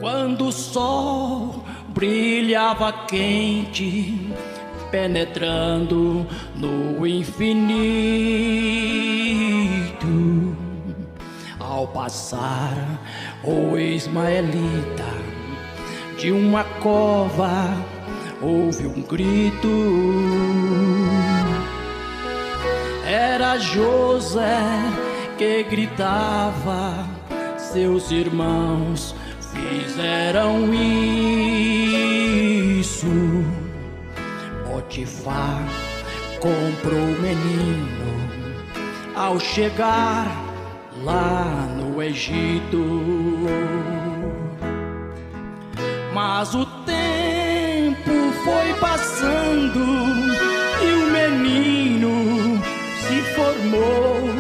Quando o sol brilhava quente, penetrando no infinito, ao passar o ismaelita de uma cova, houve um grito. Era José que gritava, seus irmãos fizeram isso. Potifar comprou o menino ao chegar lá no Egito. Mas o tempo foi passando e o menino se formou,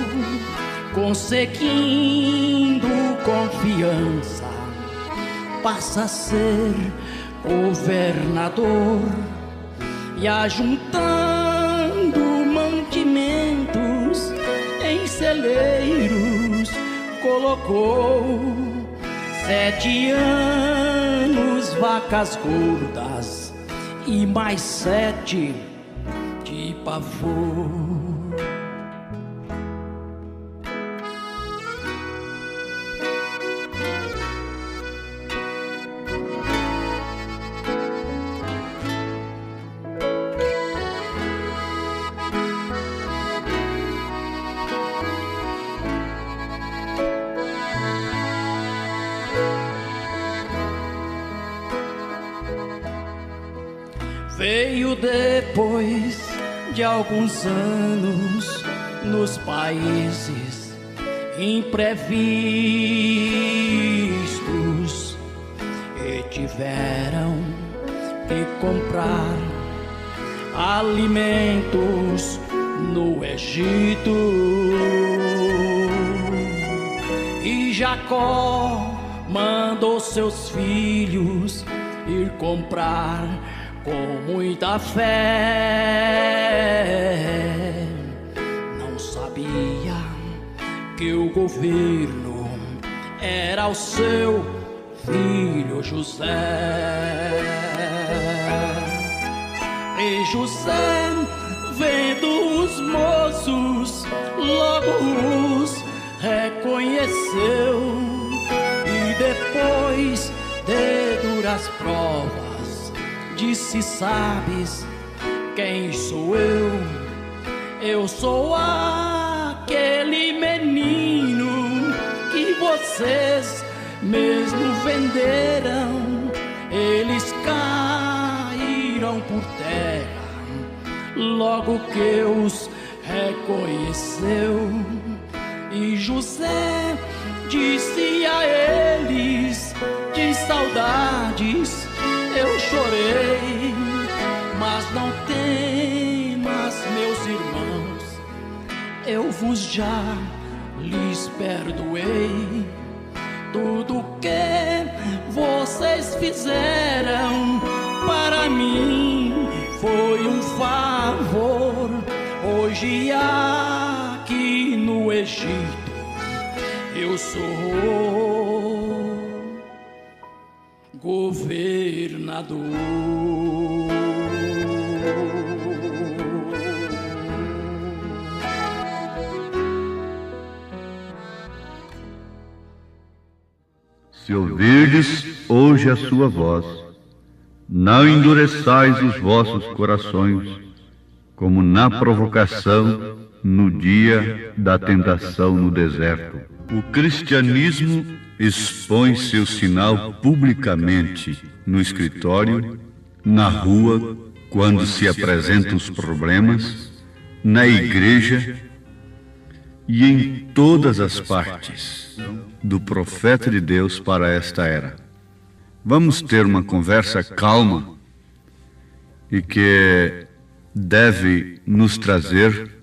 conseguindo confiança, passa a ser governador e ajuntando mantimentos em celeiros colocou. 7 anos vacas gordas e mais 7 de pavor. Veio depois de alguns anos nos países imprevistos e tiveram que comprar alimentos no Egito. E Jacó mandou seus filhos ir comprar com muita fé. Não sabia que o governo era o seu filho José. E José, vendo os moços, logo os reconheceu. E depois de duras provas disse: sabes quem sou eu? Eu sou aquele menino que vocês mesmo venderam. Eles caíram por terra logo que os reconheceu. E José disse a eles: de saudades eu chorei, mas não temas, meus irmãos, eu vos já lhes perdoei. Tudo que vocês fizeram para mim foi um favor. Hoje aqui no Egito eu sou governador. Se ouvirdes hoje a sua voz, não endureçais os vossos corações, como na provocação no dia da tentação no deserto. O cristianismo expõe seu sinal publicamente no escritório, na rua, quando se apresentam os problemas, na igreja e em todas as partes do profeta de Deus para esta era. Vamos ter uma conversa calma e que deve nos trazer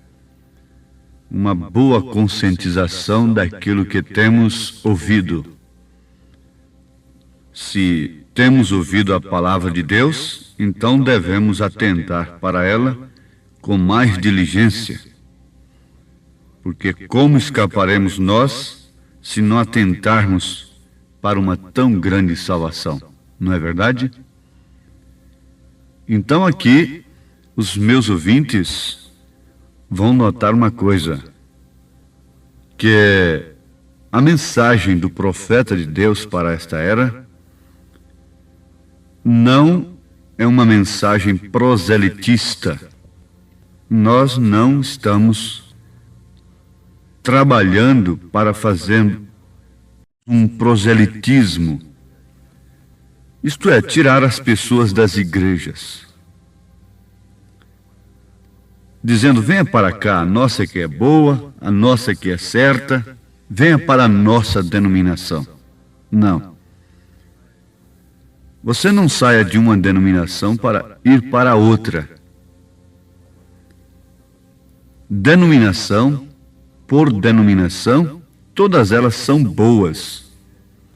uma boa conscientização daquilo que temos ouvido. Se temos ouvido a palavra de Deus, então devemos atentar para ela com mais diligência, porque como escaparemos nós se não atentarmos para uma tão grande salvação, não é verdade? Então aqui, os meus ouvintes vão notar uma coisa, que é a mensagem do profeta de Deus para esta era não é uma mensagem proselitista. Nós não estamos trabalhando para fazer um proselitismo, isto é, tirar as pessoas das igrejas, dizendo: venha para cá, a nossa que é boa, a nossa que é certa, venha para a nossa denominação. Não. Você não saia de uma denominação para ir para outra. Denominação por denominação, todas elas são boas.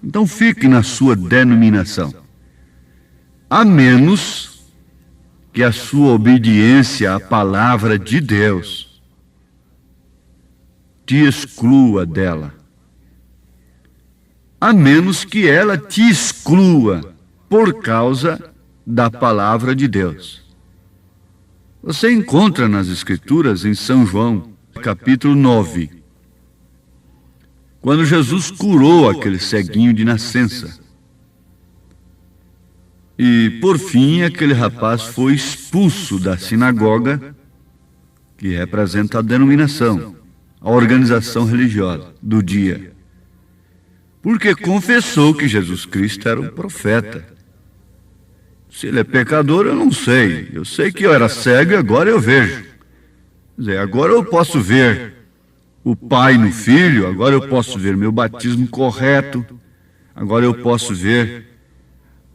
Então fique na sua denominação. A menos que a sua obediência à palavra de Deus te exclua dela. A menos que ela te exclua por causa da palavra de Deus. Você encontra nas Escrituras, em São João, capítulo 9, quando Jesus curou aquele ceguinho de nascença. E, por fim, aquele rapaz foi expulso da sinagoga, que representa a denominação, a organização religiosa do dia, porque confessou que Jesus Cristo era um profeta. Se ele é pecador, eu não sei. Eu sei que eu era cego e agora eu vejo. Quer dizer, agora eu posso ver o Pai no Filho, agora eu posso ver meu batismo correto, agora eu posso ver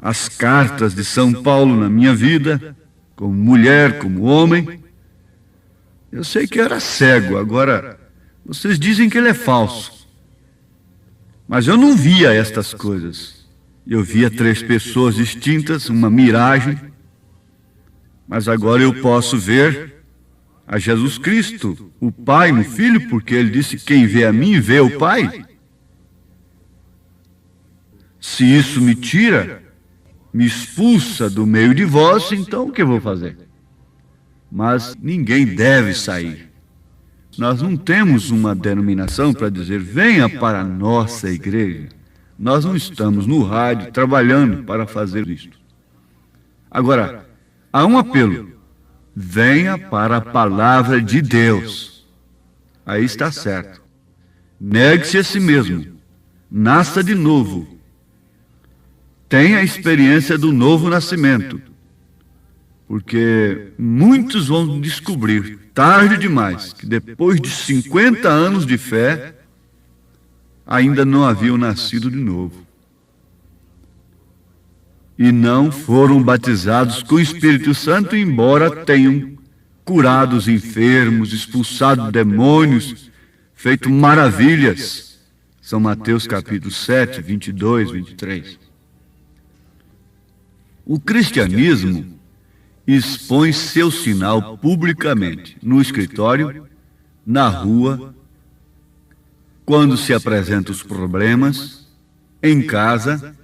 as cartas de São Paulo na minha vida, como mulher, como homem. Eu sei que eu era cego, agora vocês dizem que ele é falso. Mas eu não via estas coisas. Eu via 3 pessoas distintas, uma miragem, mas agora eu posso ver a Jesus Cristo, o Pai no Filho, porque ele disse: quem vê a mim, vê o Pai. Se isso me tira, me expulsa do meio de vós, então o que eu vou fazer? Mas ninguém deve sair. Nós não temos uma denominação para dizer: venha para a nossa igreja. Nós não estamos no rádio trabalhando para fazer isto. Agora, há um apelo: venha para a palavra de Deus. Aí está certo. Negue-se a si mesmo. Nasça de novo. Tenha a experiência do novo nascimento. Porque muitos vão descobrir, tarde demais, que depois de 50 anos de fé, ainda não haviam nascido de novo. E não foram batizados com o Espírito Santo, embora tenham curado os enfermos, expulsado demônios, feito maravilhas. São Mateus capítulo 7, 22, 23. O cristianismo expõe seu sinal publicamente, no escritório, na rua, quando se apresentam os problemas, em casa,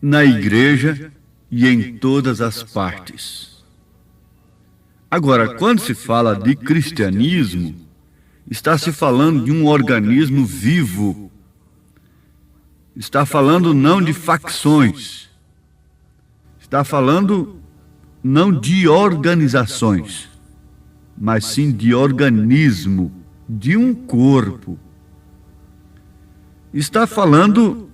na igreja e em todas as partes. Agora, quando se fala de cristianismo, está se falando de um organismo vivo. Está falando não de facções. Está falando não de organizações, mas sim de organismo, de um corpo. Está falando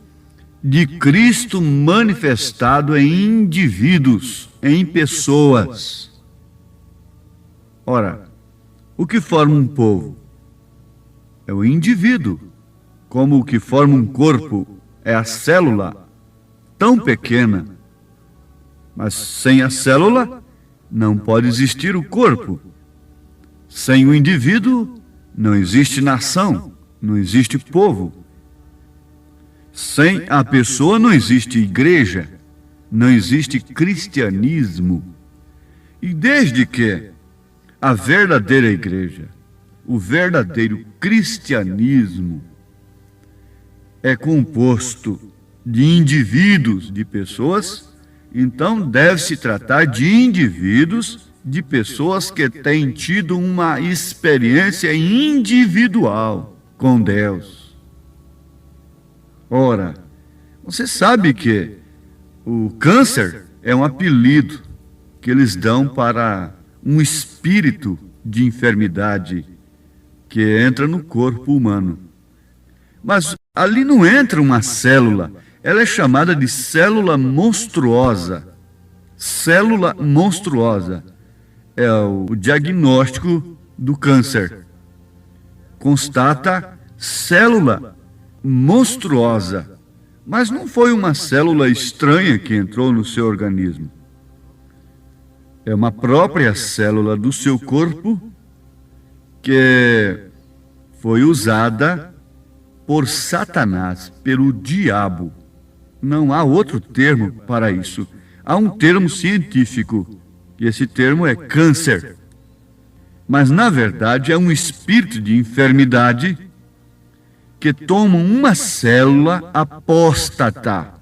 de Cristo manifestado em indivíduos, em pessoas. Ora, o que forma um povo? É o indivíduo, como o que forma um corpo é a célula, tão pequena. Mas sem a célula não pode existir o corpo. Sem o indivíduo não existe nação, não existe povo. Sem a pessoa não existe igreja, não existe cristianismo. E desde que a verdadeira igreja, o verdadeiro cristianismo é composto de indivíduos, de pessoas, então deve-se tratar de indivíduos, de pessoas que têm tido uma experiência individual com Deus. Ora, você sabe que o câncer é um apelido que eles dão para um espírito de enfermidade que entra no corpo humano. Mas ali não entra uma célula, ela é chamada de célula monstruosa. Célula monstruosa é o diagnóstico do câncer. Constata célula monstruosa, mas não foi uma célula estranha que entrou no seu organismo. É uma própria célula do seu corpo que foi usada por Satanás, pelo diabo. Não há outro termo para isso. Há um termo científico, e esse termo é câncer. Mas, na verdade, é um espírito de enfermidade que toma uma célula apóstata.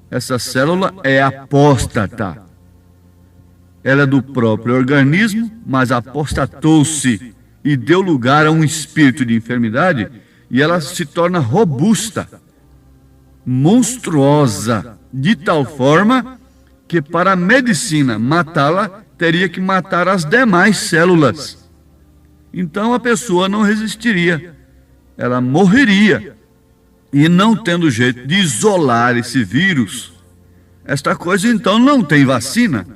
Essa célula é apóstata. Ela é do próprio organismo, mas apostatou-se e deu lugar a um espírito de enfermidade, e ela se torna robusta, monstruosa, de tal forma que para a medicina matá-la, teria que matar as demais células. Então a pessoa não resistiria, ela morreria. E não tendo jeito de isolar esse vírus, esta coisa então não tem vacina,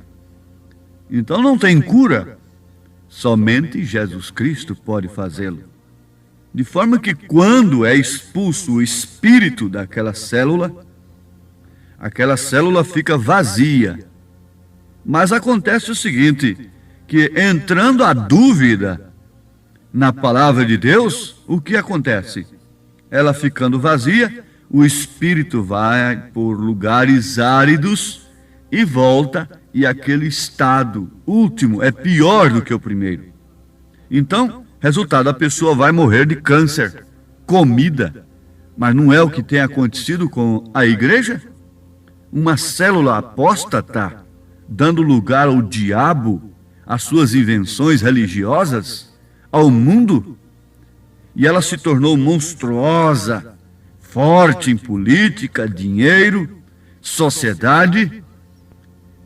então não tem cura. Somente Jesus Cristo pode fazê-lo. De forma que quando é expulso o espírito daquela célula, aquela célula fica vazia. Mas acontece o seguinte, que entrando a dúvida na palavra de Deus, o que acontece? Ela ficando vazia, o espírito vai por lugares áridos e volta, e aquele estado último é pior do que o primeiro. Então, resultado, a pessoa vai morrer de câncer, comida. Mas não é o que tem acontecido com a igreja? Uma célula apóstata, dando lugar ao diabo, às suas invenções religiosas, ao mundo, e ela se tornou monstruosa, forte em política, dinheiro, sociedade,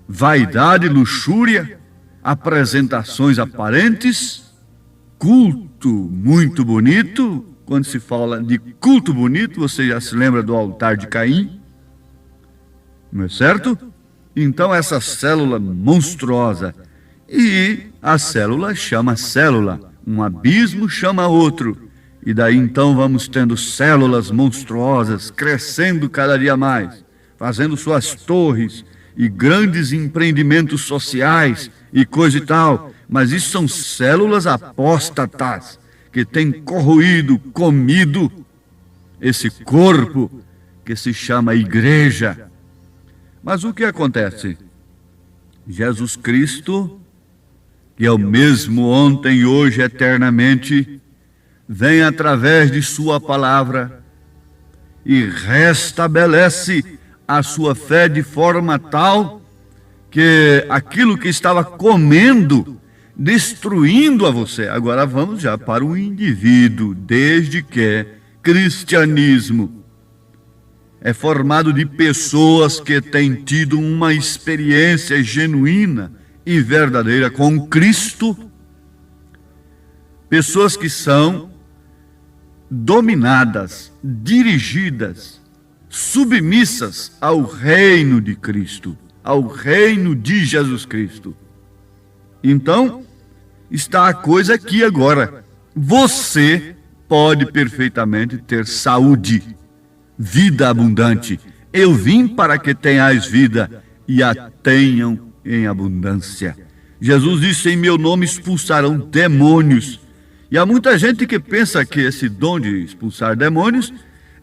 vaidade, luxúria, apresentações aparentes, culto muito bonito. Quando se fala de culto bonito, você já se lembra do altar de Caim, não é certo? Então essa célula monstruosa, e a célula chama célula, um abismo chama outro, e daí então vamos tendo células monstruosas, crescendo cada dia mais, fazendo suas torres e grandes empreendimentos sociais e coisa e tal, mas isso são células apóstatas, que têm corroído, comido esse corpo que se chama igreja. Mas o que acontece? Jesus Cristo, que é o mesmo ontem, hoje, eternamente, vem através de sua palavra e restabelece a sua fé de forma tal que aquilo que estava comendo, destruindo a você. Agora vamos já para o indivíduo, desde que cristianismo é formado de pessoas que têm tido uma experiência genuína e verdadeira com Cristo, pessoas que são dominadas, dirigidas, submissas ao reino de Cristo, ao reino de Jesus Cristo. Então, está a coisa aqui agora. Você pode perfeitamente ter saúde, vida abundante. Eu vim para que tenhais vida e a tenham em abundância. Jesus disse: em meu nome expulsarão demônios. E há muita gente que pensa que esse dom de expulsar demônios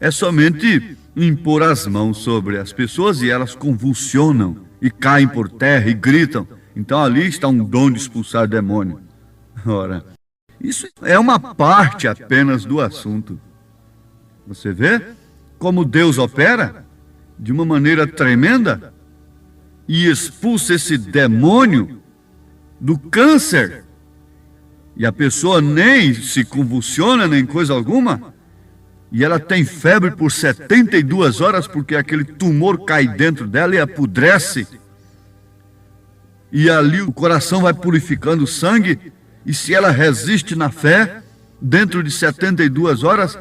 é somente impor as mãos sobre as pessoas e elas convulsionam e caem por terra e gritam. Então ali está um dom de expulsar demônio. Ora, isso é uma parte apenas do assunto. Você vê? como Deus opera? De uma maneira tremenda, e expulsa esse demônio do câncer. E a pessoa nem se convulsiona, nem coisa alguma, e ela tem febre por 72 horas, porque aquele tumor cai dentro dela e apodrece. E ali o coração vai purificando o sangue, e se ela resiste na fé, dentro de 72 horas,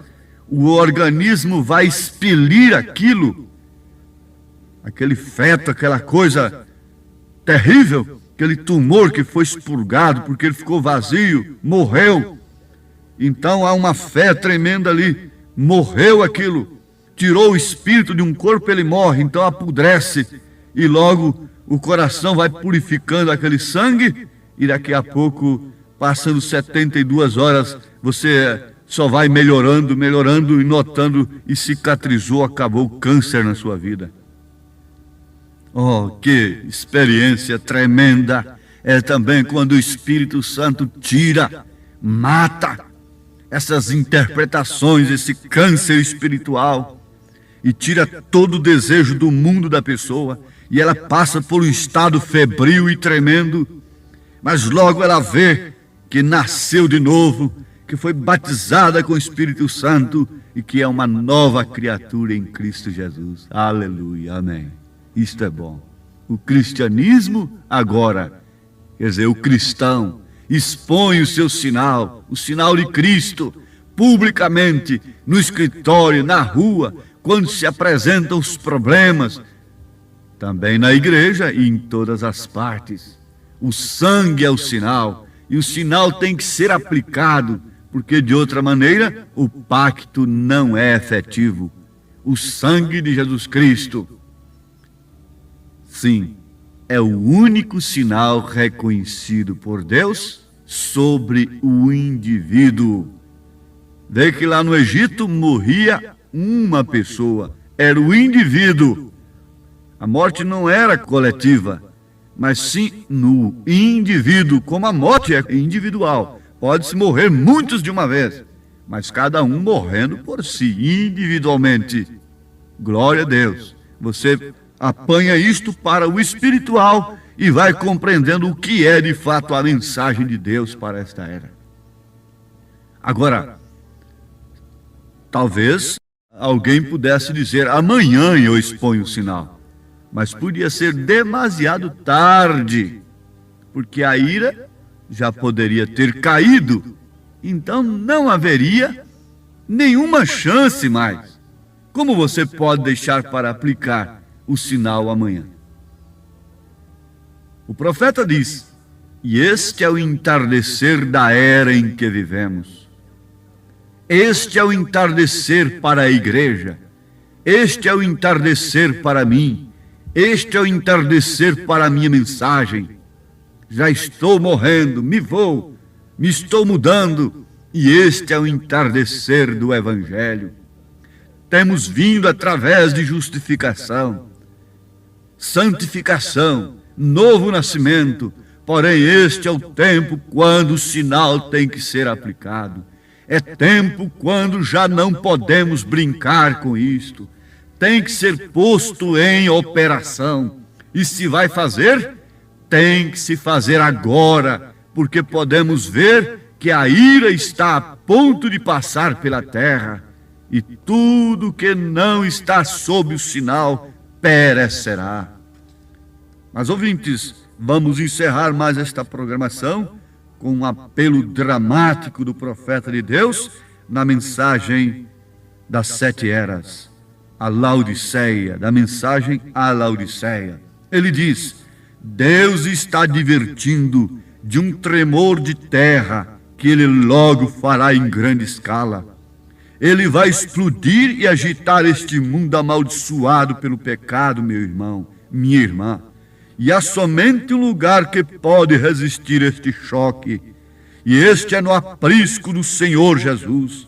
o organismo vai expelir aquilo, aquele feto, aquela coisa terrível, aquele tumor que foi expurgado, porque ele ficou vazio, morreu. Então há uma fé tremenda ali, morreu aquilo, tirou o espírito de um corpo, ele morre, então apodrece, e logo o coração vai purificando aquele sangue, e daqui a pouco, passando 72 horas, você só vai melhorando, melhorando e notando, e cicatrizou, acabou o câncer na sua vida. Oh, que experiência tremenda é também quando o Espírito Santo tira, mata essas interpretações, esse câncer espiritual, e tira todo o desejo do mundo da pessoa, e ela passa por um estado febril e tremendo, mas logo ela vê que nasceu de novo, que foi batizada com o Espírito Santo e que é uma nova criatura em Cristo Jesus. Aleluia, amém. Isto é bom. O cristianismo agora, quer dizer, o cristão expõe o seu sinal, o sinal de Cristo, publicamente, no escritório, na rua, quando se apresentam os problemas, também na igreja e em todas as partes. O sangue é o sinal, e o sinal tem que ser aplicado, porque de outra maneira o pacto não é efetivo. O sangue de Jesus Cristo, sim, é o único sinal reconhecido por Deus sobre o indivíduo. Vê que lá no Egito morria uma pessoa, era o indivíduo. A morte não era coletiva, mas sim no indivíduo, como a morte é individual. Pode-se morrer muitos de uma vez, mas cada um morrendo por si, individualmente. Glória a Deus. Você apanha isto para o espiritual e vai compreendendo o que é de fato a mensagem de Deus para esta era. Agora, talvez alguém pudesse dizer, amanhã eu exponho o sinal. Mas podia ser demasiado tarde, porque a ira já poderia ter caído, então não haveria nenhuma chance mais. Como você pode deixar para aplicar o sinal amanhã? O profeta diz, e este é o entardecer da era em que vivemos. Este é o entardecer para a igreja, este é o entardecer para mim, este é o entardecer para a minha mensagem. Já estou morrendo, me vou, me estou mudando, e este é o entardecer do Evangelho. Temos vindo através de justificação, santificação, novo nascimento, porém este é o tempo quando o sinal tem que ser aplicado. É tempo quando já não podemos brincar com isto. Tem que ser posto em operação. E se vai fazer, tem que se fazer agora, porque podemos ver que a ira está a ponto de passar pela terra, e tudo que não está sob o sinal perecerá. Mas, ouvintes, vamos encerrar mais esta programação com um apelo dramático do profeta de Deus na mensagem das 7 eras, a Laodiceia, da mensagem à Laodiceia. Ele diz, Deus está advertindo de um tremor de terra que ele logo fará em grande escala. Ele vai explodir e agitar este mundo amaldiçoado pelo pecado, meu irmão, minha irmã. E há somente um lugar que pode resistir este choque, e este é no aprisco do Senhor Jesus.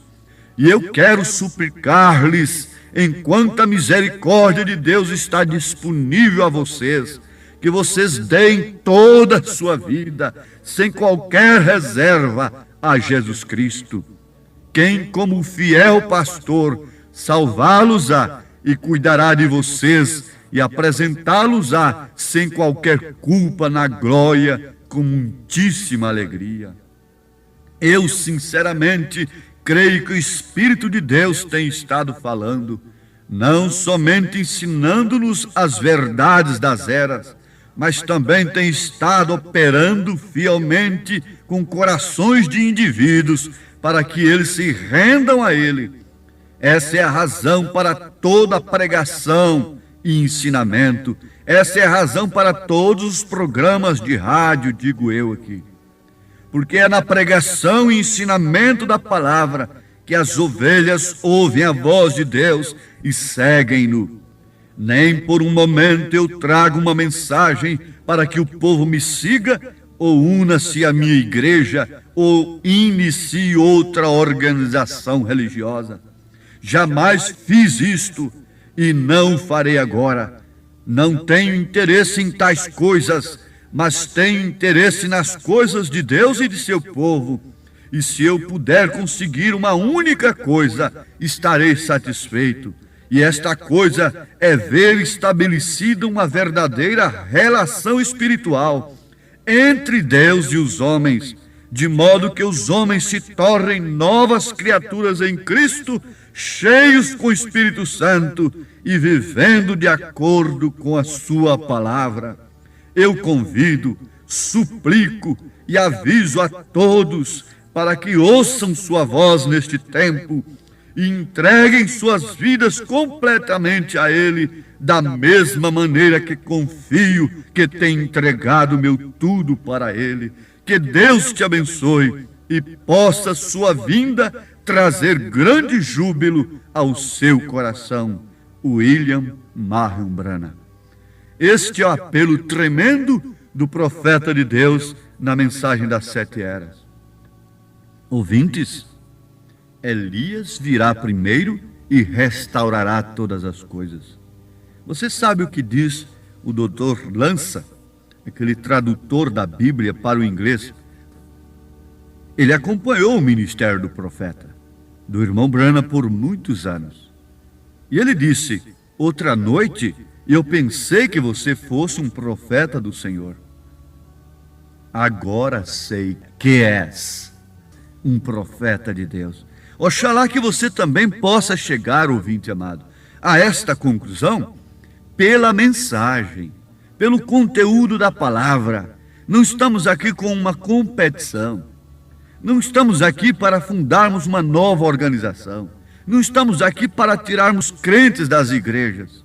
E eu quero suplicar-lhes, enquanto a misericórdia de Deus está disponível a vocês, que vocês deem toda a sua vida, sem qualquer reserva, a Jesus Cristo. Quem, como fiel pastor, salvá-los-á e cuidará de vocês e apresentá-los-á sem qualquer culpa na glória com muitíssima alegria. Eu, sinceramente, creio que o Espírito de Deus tem estado falando, não somente ensinando-nos as verdades das eras, mas também tem estado operando fielmente com corações de indivíduos para que eles se rendam a Ele. Essa é a razão para toda a pregação e ensinamento. Essa é a razão para todos os programas de rádio, digo eu aqui. Porque é na pregação e ensinamento da palavra que as ovelhas ouvem a voz de Deus e seguem-no. Nem por um momento eu trago uma mensagem para que o povo me siga, ou una-se à minha igreja, ou inicie outra organização religiosa. Jamais fiz isto e não farei agora. Não tenho interesse em tais coisas, mas tenho interesse nas coisas de Deus e de seu povo. E se eu puder conseguir uma única coisa, estarei satisfeito. E esta coisa é ver estabelecida uma verdadeira relação espiritual entre Deus e os homens, de modo que os homens se tornem novas criaturas em Cristo, cheios com o Espírito Santo e vivendo de acordo com a sua palavra. Eu convido, suplico e aviso a todos para que ouçam sua voz neste tempo e entreguem suas vidas completamente a Ele, da mesma maneira que confio que tenho entregado meu tudo para Ele. Que Deus te abençoe e possa sua vinda trazer grande júbilo ao seu coração. William Marion Branham. Este é o apelo tremendo do profeta de Deus na mensagem das 7 eras. Ouvintes, Elias virá primeiro e restaurará todas as coisas. Você sabe o que diz o Dr. Lança, aquele tradutor da Bíblia para o inglês? Ele acompanhou o ministério do profeta, do irmão Branham, por muitos anos. E ele disse: outra noite eu pensei que você fosse um profeta do Senhor. Agora sei que és um profeta de Deus. Oxalá que você também possa chegar, ouvinte amado, a esta conclusão pela mensagem, pelo conteúdo da palavra. Não estamos aqui com uma competição. Não estamos aqui para fundarmos uma nova organização. Não estamos aqui para tirarmos crentes das igrejas.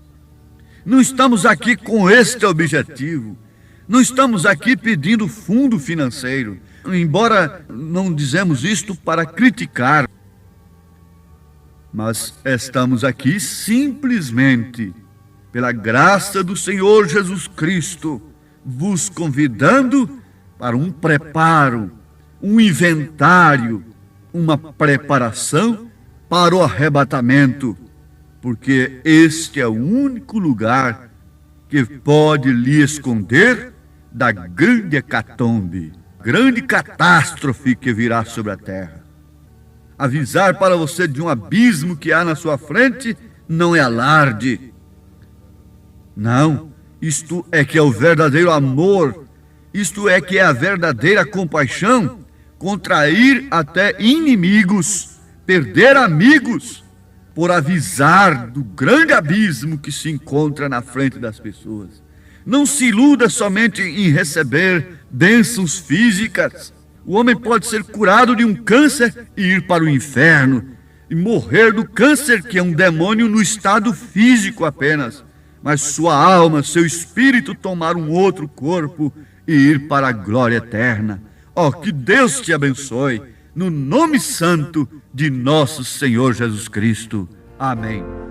Não estamos aqui com este objetivo. Não estamos aqui pedindo fundo financeiro. Embora não dizemos isto para criticar, mas estamos aqui simplesmente pela graça do Senhor Jesus Cristo, vos convidando para um preparo, um inventário, uma preparação para o arrebatamento, porque este é o único lugar que pode lhe esconder da grande hecatombe, grande catástrofe que virá sobre a terra. Avisar para você de um abismo que há na sua frente não é alarde. Não, isto é que é o verdadeiro amor, isto é que é a verdadeira compaixão, contrair até inimigos, perder amigos, por avisar do grande abismo que se encontra na frente das pessoas. Não se iluda somente em receber bênçãos físicas. O homem pode ser curado de um câncer e ir para o inferno, e morrer do câncer, que é um demônio no estado físico apenas, mas sua alma, seu espírito tomar um outro corpo e ir para a glória eterna. Oh, que Deus te abençoe, no nome santo de nosso Senhor Jesus Cristo. Amém.